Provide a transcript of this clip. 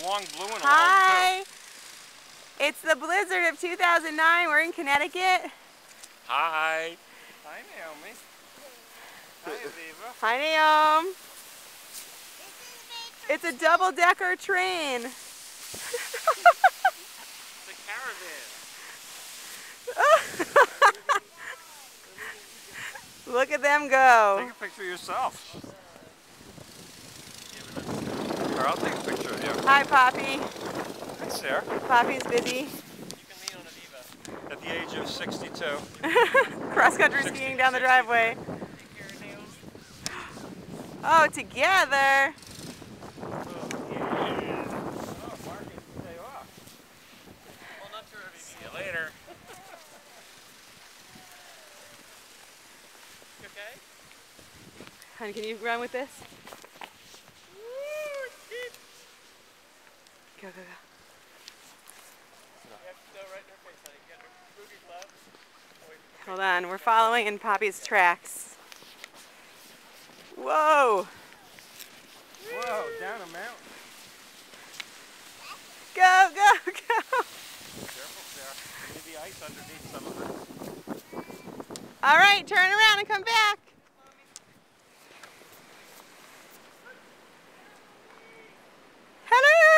long blue one. Hi. It's the blizzard of 2009. We're in Connecticut. Hi. Hi, Naomi. Hi, Aviva. Hi, Naomi. It's a double-decker train. It's a caravan. Look at them go. Take a picture of yourself. Or I'll take a picture of you. Hi, Poppy. Hi, Sarah. Poppy's busy. You can lean on Aviva. At the age of 62. Cross-country skiing down the driveway. Oh, together. See you later. You okay? Honey, can you run with this? Go, go, go. Hold on, we're following in Poppy's tracks. Whoa! Whoa, down a mountain. Go, go, go! Careful, Sarah. Maybe ice underneath some of it. All right, turn around and come back. Hello!